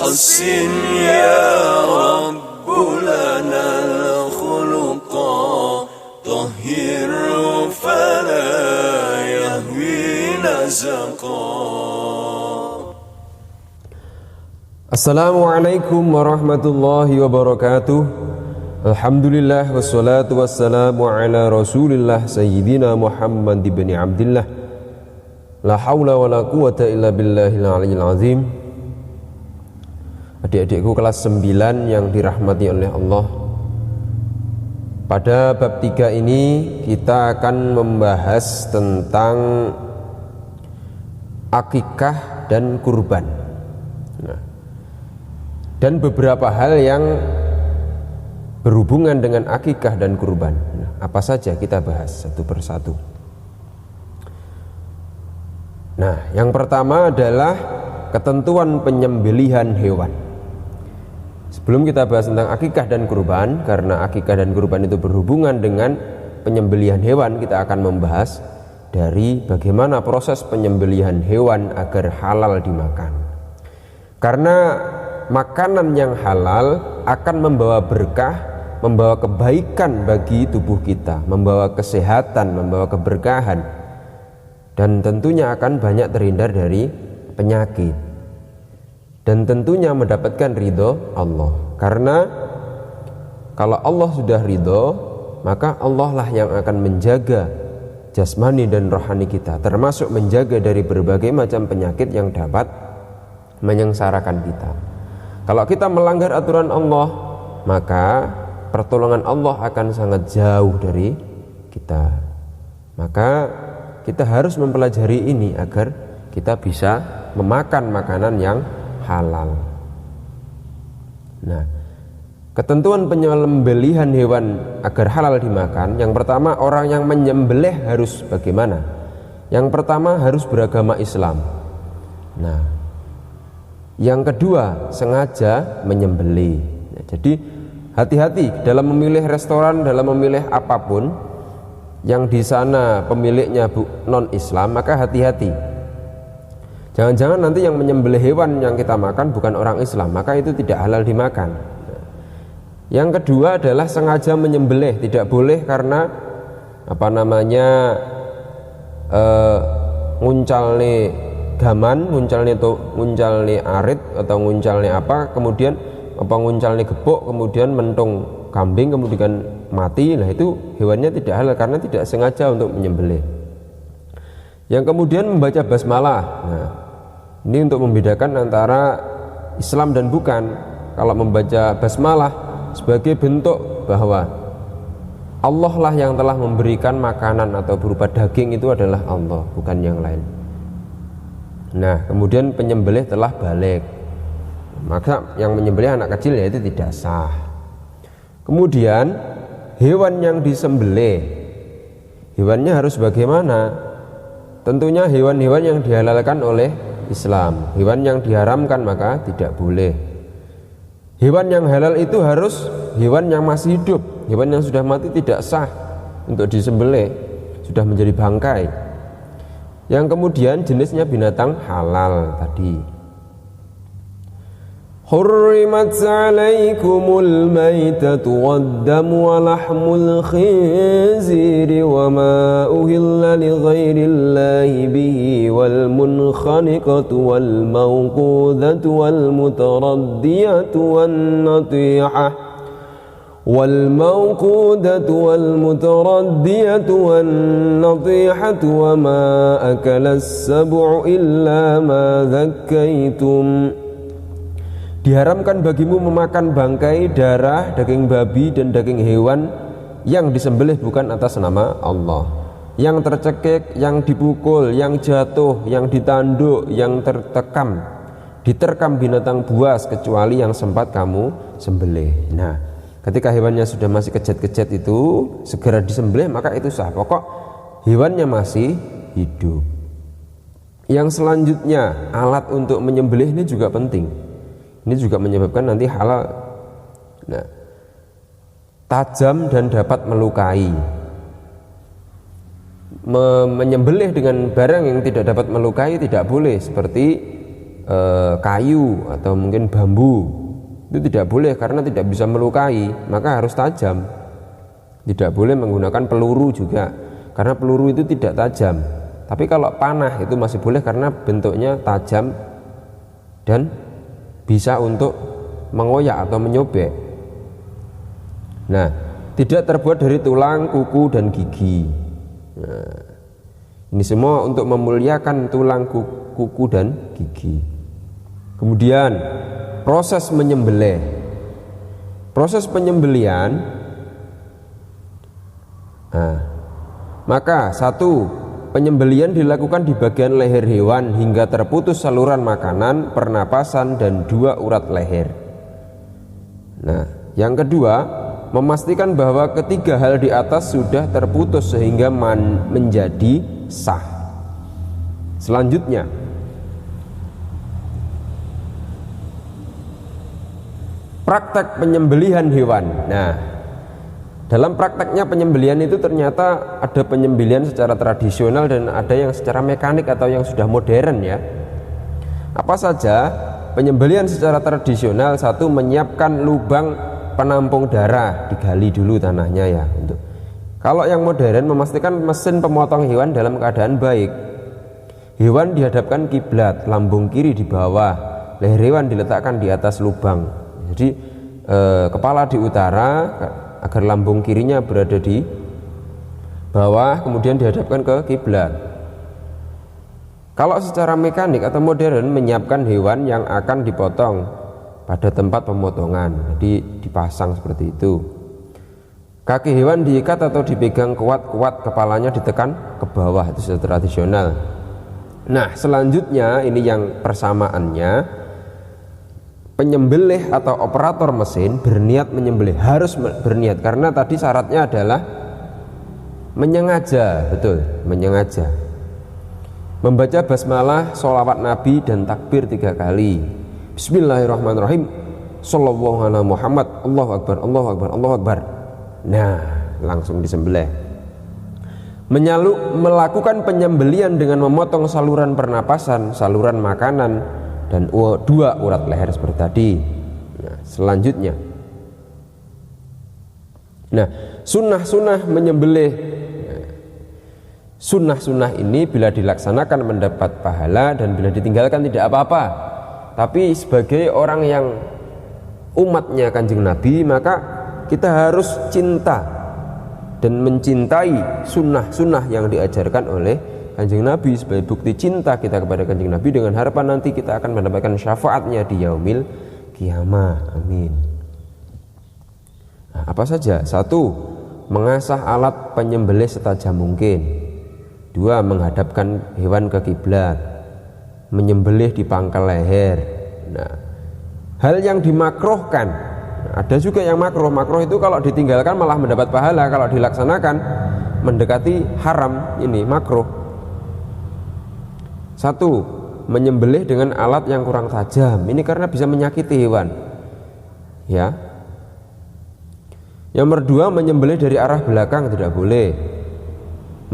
حسن يا رب لنا الخلقا طهر فلا يهوي نزقا. Assalamualaikum warahmatullahi wabarakatuh. Alhamdulillah wassalatu wassalamu ala rasulillah sayyidina Muhammad ibn Abdillah. La hawla wa la quwata illa billahil aliyyil azim. Adik-adikku kelas 9 yang dirahmati oleh Allah, pada bab 3 ini kita akan membahas tentang akikah dan kurban. Dan beberapa hal yang berhubungan dengan akikah dan kurban. Apa saja kita bahas satu persatu. Nah, yang pertama adalah ketentuan penyembelihan hewan. Sebelum kita bahas tentang akikah dan kurban, karena akikah dan kurban itu berhubungan dengan penyembelihan hewan, kita akan membahas dari bagaimana proses penyembelihan hewan agar halal dimakan. Karena makanan yang halal akan membawa berkah, membawa kebaikan bagi tubuh kita, membawa kesehatan, membawa keberkahan, dan tentunya akan banyak terhindar dari penyakit, dan tentunya mendapatkan ridho Allah. Karena kalau Allah sudah ridho, maka Allah lah yang akan menjaga jasmani dan rohani kita, termasuk menjaga dari berbagai macam penyakit yang dapat menyengsarakan kita. Kalau kita melanggar aturan Allah, maka pertolongan Allah akan sangat jauh dari kita. Maka kita harus mempelajari ini agar kita bisa memakan makanan yang halal. Nah, ketentuan penyembelihan hewan agar halal dimakan, yang pertama, orang yang menyembelih harus bagaimana? Yang pertama, harus beragama Islam. Nah, yang kedua, sengaja menyembelih. Nah, jadi hati-hati dalam memilih restoran, dalam memilih apapun yang di sana pemiliknya non Islam, maka hati-hati. Jangan-jangan nanti yang menyembelih hewan yang kita makan bukan orang Islam, maka itu tidak halal dimakan. Yang kedua adalah sengaja menyembelih. Tidak boleh karena nguncalne gaman, nguncalne arit atau nguncalne apa, kemudian nguncalne gepuk, kemudian mentung kambing, kemudian mati. Nah, itu hewannya tidak halal karena tidak sengaja untuk menyembelih. Yang kemudian membaca basmalah. Nah, ini untuk membedakan antara Islam dan bukan. Kalau membaca basmalah sebagai bentuk bahwa Allah lah yang telah memberikan makanan atau berupa daging, itu adalah Allah, bukan yang lain. Nah, kemudian penyembelih telah balik, maka yang menyembelih anak kecil ya itu tidak sah. Kemudian hewan yang disembelih, hewannya harus bagaimana? Tentunya hewan-hewan yang dihalalkan oleh Islam. Hewan yang diharamkan maka tidak boleh. Hewan yang halal itu harus hewan yang masih hidup. Hewan yang sudah mati tidak sah untuk disembelih, sudah menjadi bangkai. Yang kemudian jenisnya binatang halal tadi. حرمت عليكم الميتة والدم ولحم الخنزير وما أهل لغير الله به والمنخنقة والموقوذة والمتردية والنطيحة وما أكل السبع إلا ما ذكيتم. Diharamkan bagimu memakan bangkai, darah, daging babi dan daging hewan yang disembelih bukan atas nama Allah, yang tercekik, yang dipukul, yang jatuh, yang ditanduk, yang diterkam binatang buas kecuali yang sempat kamu sembelih. Nah, ketika hewannya sudah masih kejat-kejat itu segera disembelih, maka itu sah. Pokok hewannya masih hidup. Yang selanjutnya, alat untuk menyembelih ini juga penting. Ini juga menyebabkan nanti halal. Nah, tajam dan dapat melukai. Menyembelih dengan barang yang tidak dapat melukai tidak boleh, seperti kayu atau mungkin bambu, itu tidak boleh karena tidak bisa melukai, maka harus tajam. Tidak boleh menggunakan peluru juga karena peluru itu tidak tajam. Tapi kalau panah itu masih boleh karena bentuknya tajam dan bisa untuk mengoyak atau menyobek. Nah, tidak terbuat dari tulang, kuku dan gigi. Nah, ini semua untuk memuliakan tulang, kuku dan gigi. Kemudian proses menyembelih. Proses penyembelian, maka satu, penyembelian dilakukan di bagian leher hewan hingga terputus saluran makanan, pernapasan, dan 2 urat leher. Nah, yang kedua, memastikan bahwa ketiga hal di atas sudah terputus sehingga menjadi sah. Selanjutnya, praktek penyembelihan hewan. Nah, dalam prakteknya penyembelihan itu ternyata ada penyembelihan secara tradisional dan ada yang secara mekanik atau yang sudah modern ya. Apa saja? Penyembelihan secara tradisional, satu, menyiapkan lubang penampung darah, digali dulu tanahnya ya untuk. Kalau yang modern, memastikan mesin pemotong hewan dalam keadaan baik. Hewan dihadapkan kiblat, lambung kiri di bawah, leher hewan diletakkan di atas lubang. Jadi kepala di utara agar lambung kirinya berada di bawah, kemudian dihadapkan ke kiblat. Kalau secara mekanik atau modern, menyiapkan hewan yang akan dipotong pada tempat pemotongan, jadi dipasang seperti itu. Kaki hewan diikat atau dipegang kuat-kuat, kepalanya ditekan ke bawah, itu secara tradisional. Nah, selanjutnya ini yang persamaannya, penyembelih atau operator mesin berniat menyembelih, harus berniat karena tadi syaratnya adalah menyengaja, betul, menyengaja. Membaca basmalah, sholawat Nabi dan takbir 3 kali. Bismillahirrahmanirrahim. Sallallahu ala Muhammad. Allahu Akbar, Allahu Akbar, Allahu Akbar. Nah, langsung disembelih. Melakukan penyembelihan dengan memotong saluran pernapasan, saluran makanan, dan 2 urat leher seperti tadi. Nah, selanjutnya, sunnah-sunnah menyembelih. Sunnah-sunnah ini bila dilaksanakan mendapat pahala dan bila ditinggalkan tidak apa-apa. Tapi sebagai orang yang umatnya Kanjeng Nabi, maka kita harus cinta dan mencintai sunnah-sunnah yang diajarkan oleh Kanjeng Nabi sebagai bukti cinta kita kepada Kanjeng Nabi, dengan harapan nanti kita akan mendapatkan syafaatnya di yaumil qiyamah. Amin. Nah, apa saja? 1, mengasah alat penyembelih setajam mungkin. 2, menghadapkan hewan ke kiblat. Menyembelih di pangkal leher. Nah, hal yang dimakruhkan, ada juga yang makruh. Makruh itu kalau ditinggalkan malah mendapat pahala, kalau dilaksanakan mendekati haram, ini makruh. 1, menyembelih dengan alat yang kurang tajam. Ini karena bisa menyakiti hewan. Ya. Yang kedua, menyembelih dari arah belakang tidak boleh.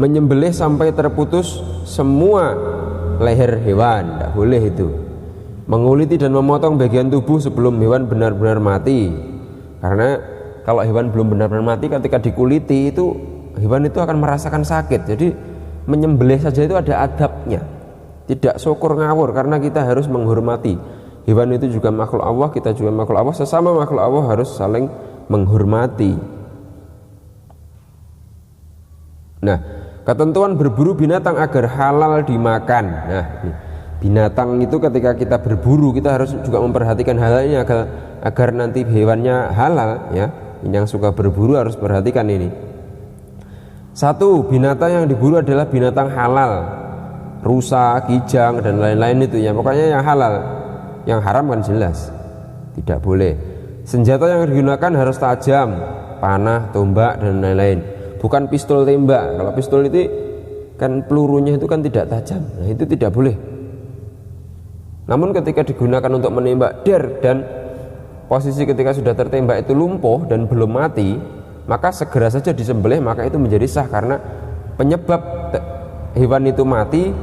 Menyembelih sampai terputus semua leher hewan, tidak boleh itu. Menguliti dan memotong bagian tubuh sebelum hewan benar-benar mati. Karena kalau hewan belum benar-benar mati, ketika dikuliti itu hewan itu akan merasakan sakit. Jadi menyembelih saja itu ada adabnya. Tidak syukur ngawur, karena kita harus menghormati. Hewan itu juga makhluk Allah, kita juga makhluk Allah, sesama makhluk Allah harus saling menghormati. Nah, ketentuan berburu binatang agar halal dimakan. Nah, binatang itu ketika kita berburu, kita harus juga memperhatikan hal ini agar nanti hewannya halal ya. Yang suka berburu harus perhatikan ini. 1, binatang yang diburu adalah binatang halal. Rusa, kijang dan lain-lain itu ya, pokoknya yang halal. Yang haram kan jelas tidak boleh. Senjata yang digunakan harus tajam, panah, tombak dan lain-lain, bukan pistol tembak. Kalau pistol itu kan pelurunya itu kan tidak tajam, nah itu tidak boleh. Namun ketika digunakan untuk menembak dan posisi ketika sudah tertembak itu lumpuh dan belum mati, maka segera saja disembelih, maka itu menjadi sah karena penyebab hewan itu mati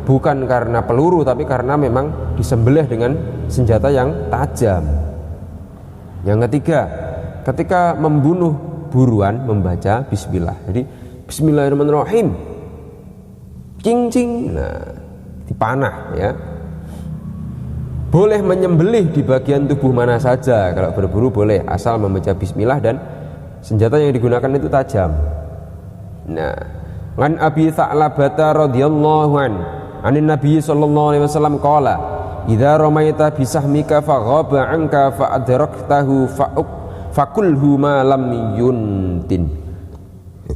bukan karena peluru tapi karena memang disembelih dengan senjata yang tajam. Yang ketiga, ketika membunuh buruan membaca bismillah. Jadi bismillahirrahmanirrahim, cing cing, nah dipanah ya. Boleh menyembelih di bagian tubuh mana saja kalau berburu, boleh asal membaca bismillah dan senjata yang digunakan itu tajam. Nah, an Abi Tha'labata radhiyallahu anin Nabi sallallahu alaihi wasallam qala idza ramaita bisahmika faghaba anka fa adraktahu fakulhu ma lam yuntin.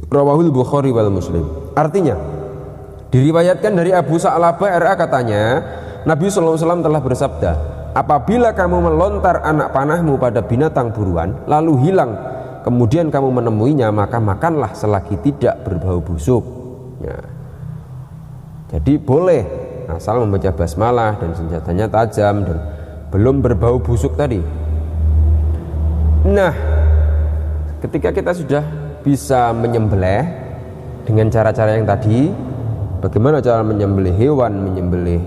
Rawahul Bukhari wal Muslim. Artinya diriwayatkan dari Abu Tha'labah RA katanya Nabi sallallahu alaihi wasallam telah bersabda, apabila kamu melontar anak panahmu pada binatang buruan lalu hilang, kemudian kamu menemuinya, maka makanlah selagi tidak berbau busuk ya. Jadi boleh asal membaca basmalah dan senjatanya tajam dan belum berbau busuk tadi. Nah, ketika kita sudah bisa menyembelih dengan cara-cara yang tadi, bagaimana cara menyembelih hewan, menyembelih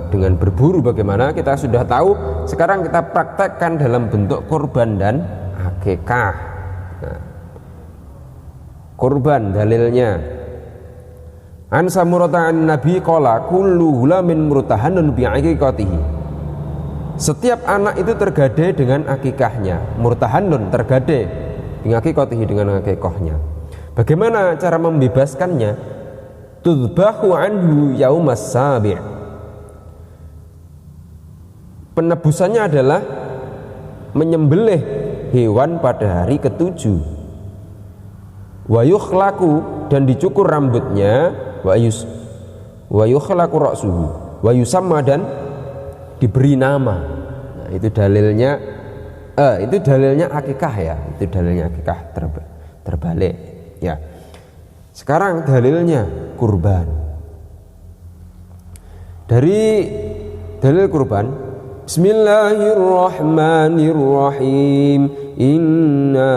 dengan berburu bagaimana, kita sudah tahu. Sekarang kita praktekkan dalam bentuk kurban dan akikah. Nah, kurban dalilnya an Samurata an Nabi qala kullu hulamin murtahanun bi aqiqatihi. Setiap anak itu tergadai dengan akikahnya. Murtahanun tergadai bi aqiqatihi, dengan akikahnya. Bagaimana cara membebaskannya? Tudbahu anhu yaumas sabi'. Penebusannya adalah menyembelih hewan pada hari ke-7. Wa yukhlaqu, dan dicukur rambutnya, wa yukhlaqu ra'suhu, wa yusamma, dan diberi nama. Nah, itu dalilnya akikah ya. Itu dalilnya akikah terbalik ya. Sekarang dalilnya kurban. Dari dalil kurban, Bismillahirrahmanirrahim. Inna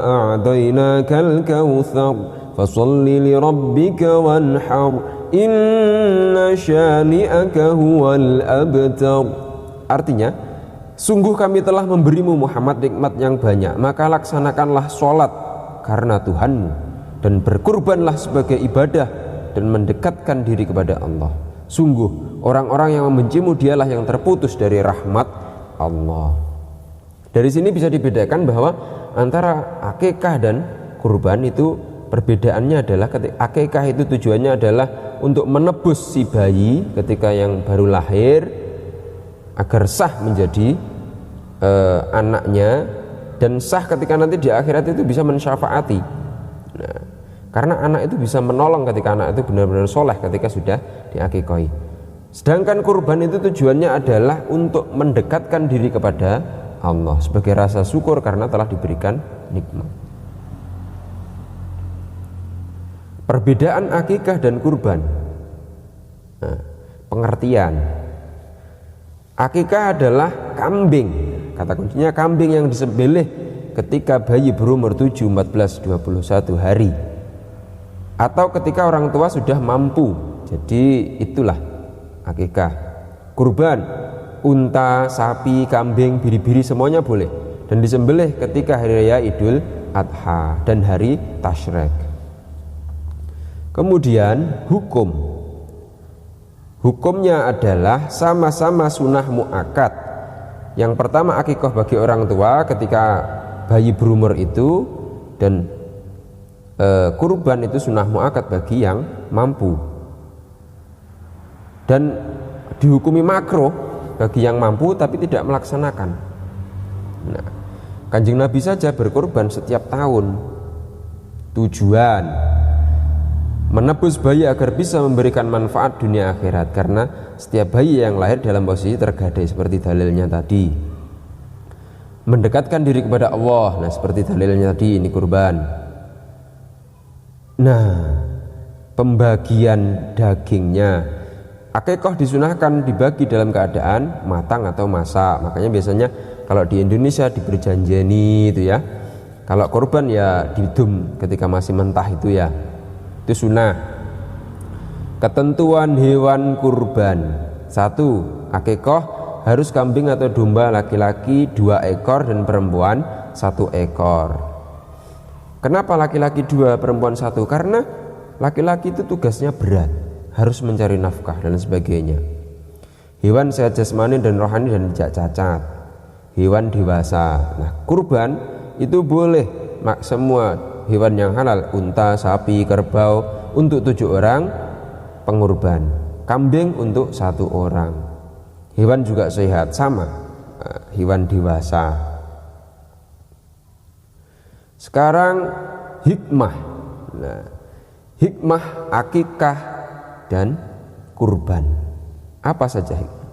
a'dainakal kautsar fasholli lirabbika wanhar inna syani'aka huwal abtar. Artinya, sungguh kami telah memberimu Muhammad nikmat yang banyak, maka laksanakanlah sholat karena Tuhanmu dan berkurbanlah sebagai ibadah dan mendekatkan diri kepada Allah. Sungguh orang-orang yang membencimu dialah yang terputus dari rahmat Allah. Dari sini bisa dibedakan bahwa antara akikah dan kurban itu perbedaannya adalah akikah itu tujuannya adalah untuk menebus si bayi ketika yang baru lahir agar sah menjadi anaknya, dan sah ketika nanti di akhirat itu bisa mensyafaati. Nah, karena anak itu bisa menolong ketika anak itu benar-benar soleh ketika sudah diakikahi. Sedangkan kurban itu tujuannya adalah untuk mendekatkan diri kepada Allah sebagai rasa syukur karena telah diberikan nikmat. Perbedaan akikah dan kurban. Nah, pengertian. Akikah adalah kambing. Kata kuncinya kambing yang disembelih ketika bayi berumur 7, 14, 21 hari. Atau ketika orang tua sudah mampu. Jadi itulah akikah. Kurban, unta, sapi, kambing, biri-biri semuanya boleh, dan disembelih ketika hari raya Idul Adha dan hari Tasyrik. Kemudian hukumnya adalah sama-sama sunnah muakkad. Yang pertama akikah bagi orang tua ketika bayi berumur itu, dan kurban itu sunnah muakkad bagi yang mampu, dan dihukumi makruh bagi yang mampu tapi tidak melaksanakan. Nah, Kanjeng Nabi saja berkorban setiap tahun. Tujuan menebus bayi agar bisa memberikan manfaat dunia akhirat, karena setiap bayi yang lahir dalam posisi tergadai seperti dalilnya tadi. Mendekatkan diri kepada Allah, nah seperti dalilnya tadi, ini kurban. Nah, pembagian dagingnya, akikah disunahkan dibagi dalam keadaan matang atau masak. Makanya biasanya kalau di Indonesia diberi janjani itu ya. Kalau kurban ya didum ketika masih mentah itu ya. Itu sunnah. Ketentuan hewan kurban. 1. Akikoh harus kambing atau domba laki-laki 2 ekor dan perempuan 1 ekor. Kenapa laki-laki 2, perempuan 1? Karena laki-laki itu tugasnya berat, harus mencari nafkah dan sebagainya. Hewan sehat jasmani dan rohani dan tidak cacat. Hewan dewasa. Nah, kurban itu boleh semua hewan yang halal, unta, sapi, kerbau untuk 7 orang pengurban, kambing untuk 1 orang. Hewan juga sehat, sama hewan dewasa. Sekarang hikmah. Nah, hikmah akikah dan kurban. Apa saja hikmah?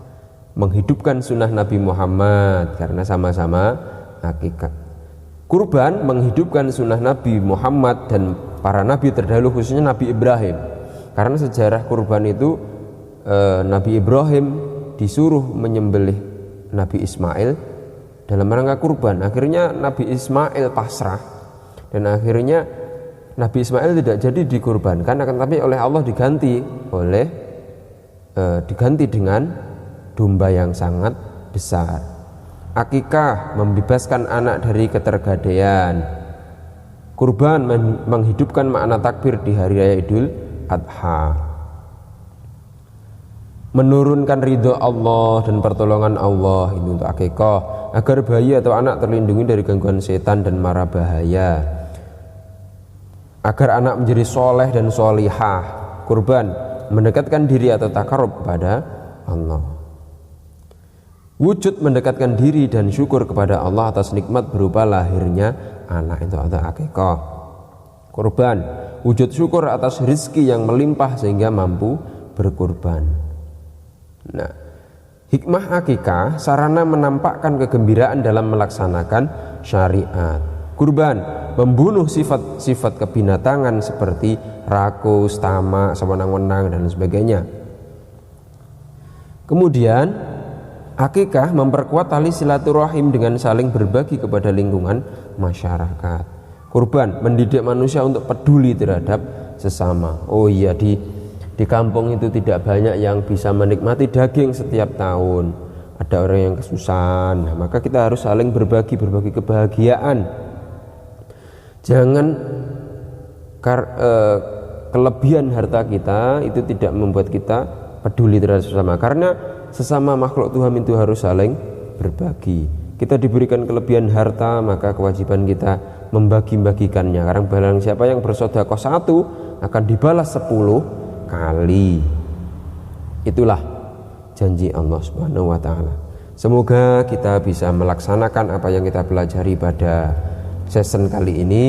Menghidupkan sunnah Nabi Muhammad karena sama-sama akikah. Kurban menghidupkan sunnah Nabi Muhammad dan para nabi terdahulu, khususnya Nabi Ibrahim. Karena sejarah kurban itu Nabi Ibrahim disuruh menyembelih Nabi Ismail dalam rangka kurban. Akhirnya Nabi Ismail pasrah dan akhirnya Nabi Ismail tidak jadi dikurbankan, akan tapi oleh Allah diganti dengan domba yang sangat besar. Akikah membebaskan anak dari ketergadaian. Kurban menghidupkan makna takbir di hari raya Idul Adha. Menurunkan ridho Allah dan pertolongan Allah, itu untuk akikah, agar bayi atau anak terlindungi dari gangguan setan dan mara bahaya, agar anak menjadi soleh dan solihah. Kurban mendekatkan diri atau takarub kepada Allah. Wujud mendekatkan diri dan syukur kepada Allah atas nikmat berupa lahirnya anak, itu atau akikah. Kurban wujud syukur atas rizki yang melimpah sehingga mampu berkurban. Nah, hikmah akikah sarana menampakkan kegembiraan dalam melaksanakan syariat. Kurban membunuh sifat-sifat kebinatangan seperti rakus, tamak, sewenang-wenang dan sebagainya. Kemudian akikah memperkuat tali silaturahim dengan saling berbagi kepada lingkungan masyarakat. Kurban mendidik manusia untuk peduli terhadap sesama. Oh iya, di kampung itu tidak banyak yang bisa menikmati daging setiap tahun. Ada orang yang kesusahan. Nah, maka kita harus saling berbagi kebahagiaan. Jangan kelebihan harta kita itu tidak membuat kita peduli terhadap sesama. Karena sesama makhluk Tuhan itu harus saling berbagi. Kita diberikan kelebihan harta, maka kewajiban kita membagi-bagikannya. Karena barang siapa yang bersedekah 1 akan dibalas 10 kali. Itulah janji Allah Subhanahu wa taala. Semoga kita bisa melaksanakan apa yang kita pelajari pada season kali ini.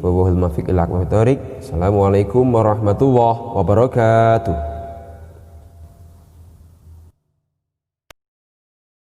Wallahul muwaffiq ila aqwamit thoriq. Assalamualaikum warahmatullahi wabarakatuh.